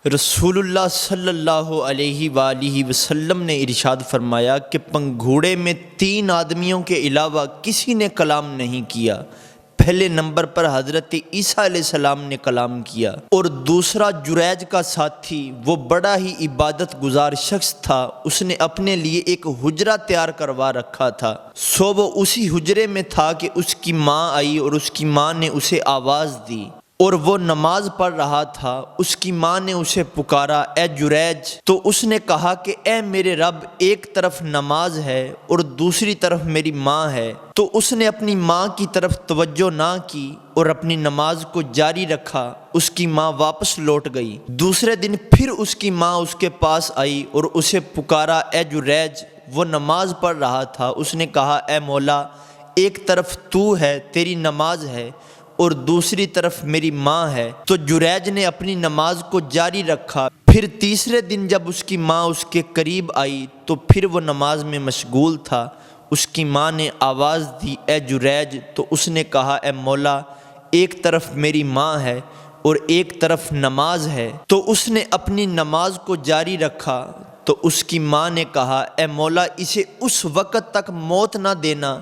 رسول اللہ صلی اللہ علیہ وآلہ وسلم نے ارشاد فرمایا کہ پنگھوڑے میں 3 آدمیوں کے علاوہ کسی نے کلام نہیں کیا۔ پہلے نمبر پر حضرت عیسیٰ علیہ السلام نے کلام کیا، اور دوسرا جریج کا ساتھی، وہ بڑا ہی عبادت گزار شخص تھا، اس نے اپنے لیے ایک حجرہ تیار کروا رکھا تھا، سو وہ اسی حجرے میں تھا کہ اس کی ماں آئی اور اس کی ماں نے اسے آواز دی، اور وہ نماز پڑھ رہا تھا۔ اس کی ماں نے اسے پکارا، اے جریج، تو اس نے کہا کہ اے میرے رب، ایک طرف نماز ہے اور دوسری طرف میری ماں ہے۔ تو اس نے اپنی ماں کی طرف توجہ نہ کی اور اپنی نماز کو جاری رکھا۔ اس کی ماں واپس لوٹ گئی۔ دوسرے دن پھر اس کی ماں اس کے پاس آئی اور اسے پکارا، اے جریج، وہ نماز پڑھ رہا تھا۔ اس نے کہا، اے مولا، ایک طرف تو ہے، تیری نماز ہے، اور دوسری طرف میری ماں ہے۔ تو جریج نے اپنی نماز کو جاری رکھا۔ پھر تیسرے دن جب اس کی ماں اس کے قریب آئی تو پھر وہ نماز میں مشغول تھا۔ اس کی ماں نے آواز دی، اے جریج، تو اس نے کہا، اے مولا، ایک طرف میری ماں ہے اور ایک طرف نماز ہے۔ تو اس نے اپنی نماز کو جاری رکھا۔ تو اس کی ماں نے کہا، اے مولا، اسے اس وقت تک موت نہ دینا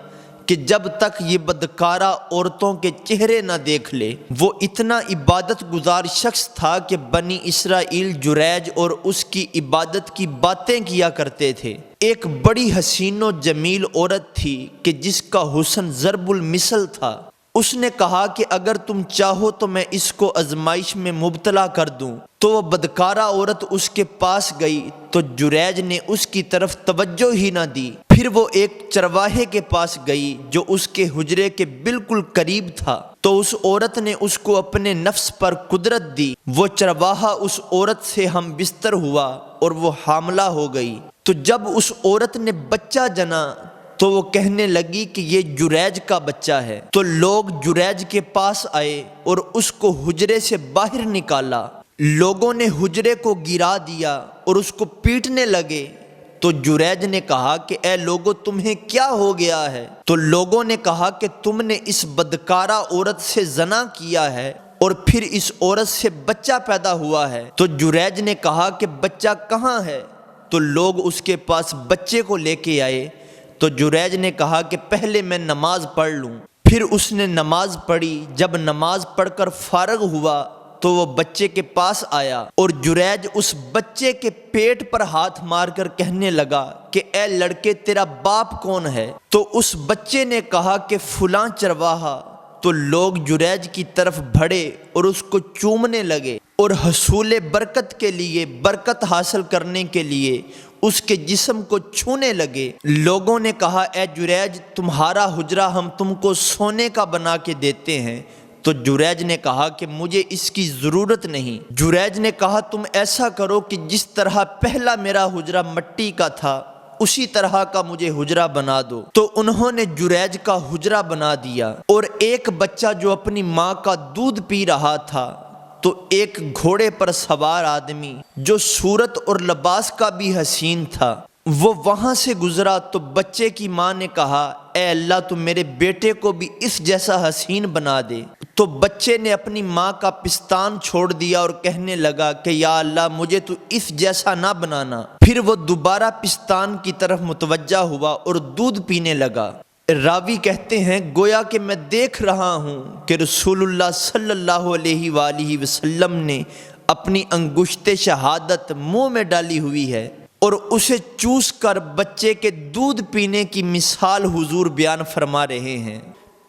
کہ جب تک یہ بدکارہ عورتوں کے چہرے نہ دیکھ لے۔ وہ اتنا عبادت گزار شخص تھا کہ بنی اسرائیل جریج اور اس کی عبادت کی باتیں کیا کرتے تھے۔ ایک بڑی حسین و جمیل عورت تھی کہ جس کا حسن ضرب المثل تھا۔ اس نے کہا کہ اگر تم چاہو تو میں اس کو آزمائش میں مبتلا کر دوں۔ تو وہ بدکارہ عورت اس کے پاس گئی تو جریج نے اس کی طرف توجہ ہی نہ دی۔ پھر وہ ایک چرواہے کے پاس گئی جو اس کے حجرے کے بالکل قریب تھا، تو اس عورت نے اس کو اپنے نفس پر قدرت دی۔ وہ چرواہا اس عورت سے ہم بستر ہوا اور وہ حاملہ ہو گئی۔ تو جب اس عورت نے بچہ جنا تو وہ کہنے لگی کہ یہ جریج کا بچہ ہے۔ تو لوگ جریج کے پاس آئے اور اس کو حجرے سے باہر نکالا۔ لوگوں نے حجرے کو گرا دیا اور اس کو پیٹنے لگے۔ تو جریج نے کہا کہ اے لوگو، تمہیں کیا ہو گیا ہے؟ تو لوگوں نے کہا کہ تم نے اس بدکارہ عورت سے زنا کیا ہے اور پھر اس عورت سے بچہ پیدا ہوا ہے۔ تو جریج نے کہا کہ بچہ کہاں ہے؟ تو لوگ اس کے پاس بچے کو لے کے آئے۔ تو جریج نے کہا کہ پہلے میں نماز پڑھ لوں۔ پھر اس نے نماز پڑھی۔ جب نماز پڑھ کر فارغ ہوا تو وہ بچے کے پاس آیا اور جریج اس بچے کے پیٹ پر ہاتھ مار کر کہنے لگا کہ اے لڑکے، تیرا باپ کون ہے؟ تو اس بچے نے کہا کہ فلاں چرواہا۔ تو لوگ جریج کی طرف بڑھے اور اس کو چومنے لگے اور حصول برکت کے لیے، برکت حاصل کرنے کے لیے اس کے جسم کو چھونے لگے۔ لوگوں نے کہا، اے جریج، تمہارا حجرہ ہم تم کو سونے کا بنا کے دیتے ہیں۔ تو جریج نے کہا کہ مجھے اس کی ضرورت نہیں۔ جریج نے کہا، تم ایسا کرو کہ جس طرح پہلا میرا حجرہ مٹی کا تھا اسی طرح کا مجھے حجرہ بنا دو۔ تو انہوں نے جریج کا حجرہ بنا دیا، اور ایک بچہ جو اپنی ماں کا دودھ پی رہا تھا، تو ایک گھوڑے پر سوار آدمی جو صورت اور لباس کا بھی حسین تھا، وہ وہاں سے گزرا۔ تو بچے کی ماں نے کہا، اے اللہ، تو میرے بیٹے کو بھی اس جیسا حسین بنا دے۔ تو بچے نے اپنی ماں کا پستان چھوڑ دیا اور کہنے لگا کہ یا اللہ، مجھے تو اس جیسا نہ بنانا۔ پھر وہ دوبارہ پستان کی طرف متوجہ ہوا اور دودھ پینے لگا۔ راوی کہتے ہیں، گویا کہ میں دیکھ رہا ہوں کہ رسول اللہ صلی اللہ علیہ وآلہ وسلم نے اپنی انگشت شہادت منہ میں ڈالی ہوئی ہے اور اسے چوس کر بچے کے دودھ پینے کی مثال حضور بیان فرما رہے ہیں۔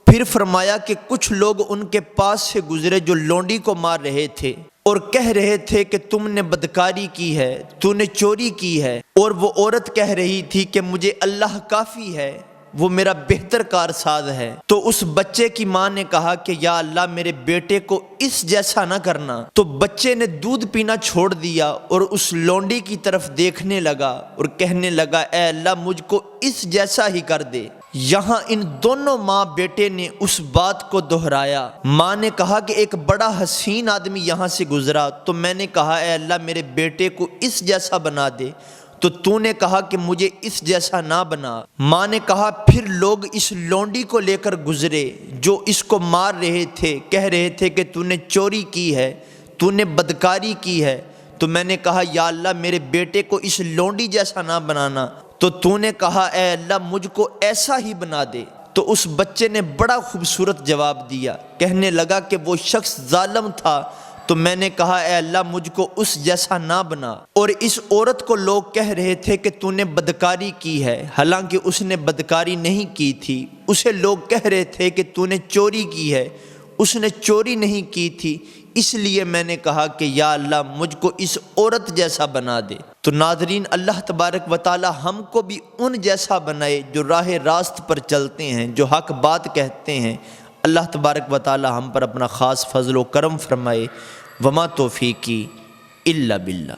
پھر فرمایا کہ کچھ لوگ ان کے پاس سے گزرے جو لونڈی کو مار رہے تھے اور کہہ رہے تھے کہ تم نے بدکاری کی ہے، تو نے چوری کی ہے، اور وہ عورت کہہ رہی تھی کہ مجھے اللہ کافی ہے، وہ میرا بہتر کارساز ہے۔ تو اس بچے کی ماں نے کہا کہ یا اللہ، میرے بیٹے کو اس جیسا نہ کرنا۔ تو بچے نے دودھ پینا چھوڑ دیا اور اس لونڈی کی طرف دیکھنے لگا اور کہنے لگا، اے اللہ، مجھ کو اس جیسا ہی کر دے۔ یہاں ان دونوں ماں بیٹے نے اس بات کو دہرایا۔ ماں نے کہا کہ ایک بڑا حسین آدمی یہاں سے گزرا، تو میں نے کہا، اے اللہ، میرے بیٹے کو اس جیسا بنا دے، تو نے کہا کہ مجھے اس جیسا نہ بنا۔ ماں نے کہا، پھر لوگ اس لونڈی کو لے کر گزرے جو اس کو مار رہے تھے، کہہ رہے تھے کہ تو نے چوری کی ہے، تو نے بدکاری کی ہے۔ تو میں نے کہا یا اللہ میرے بیٹے کو اس لونڈی جیسا نہ بنانا، تو تو نے کہا اے اللہ مجھ کو ایسا ہی بنا دے۔ تو اس بچے نے بڑا خوبصورت جواب دیا، کہنے لگا کہ وہ شخص ظالم تھا، تو میں نے کہا اے اللہ مجھ کو اس جیسا نہ بنا۔ اور اس عورت کو لوگ کہہ رہے تھے کہ تو نے بدکاری کی ہے، حالانکہ اس نے بدکاری نہیں کی تھی۔ اسے لوگ کہہ رہے تھے کہ تو نے چوری کی ہے، اس نے چوری نہیں کی تھی۔ اس لیے میں نے کہا کہ یا اللہ مجھ کو اس عورت جیسا بنا دے۔ تو ناظرین، اللہ تبارک و تعالی ہم کو بھی ان جیسا بنائے جو راہ راست پر چلتے ہیں، جو حق بات کہتے ہیں۔ اللہ تبارک و تعالی ہم پر اپنا خاص فضل و کرم فرمائے۔ وما توفیقی الا باللہ۔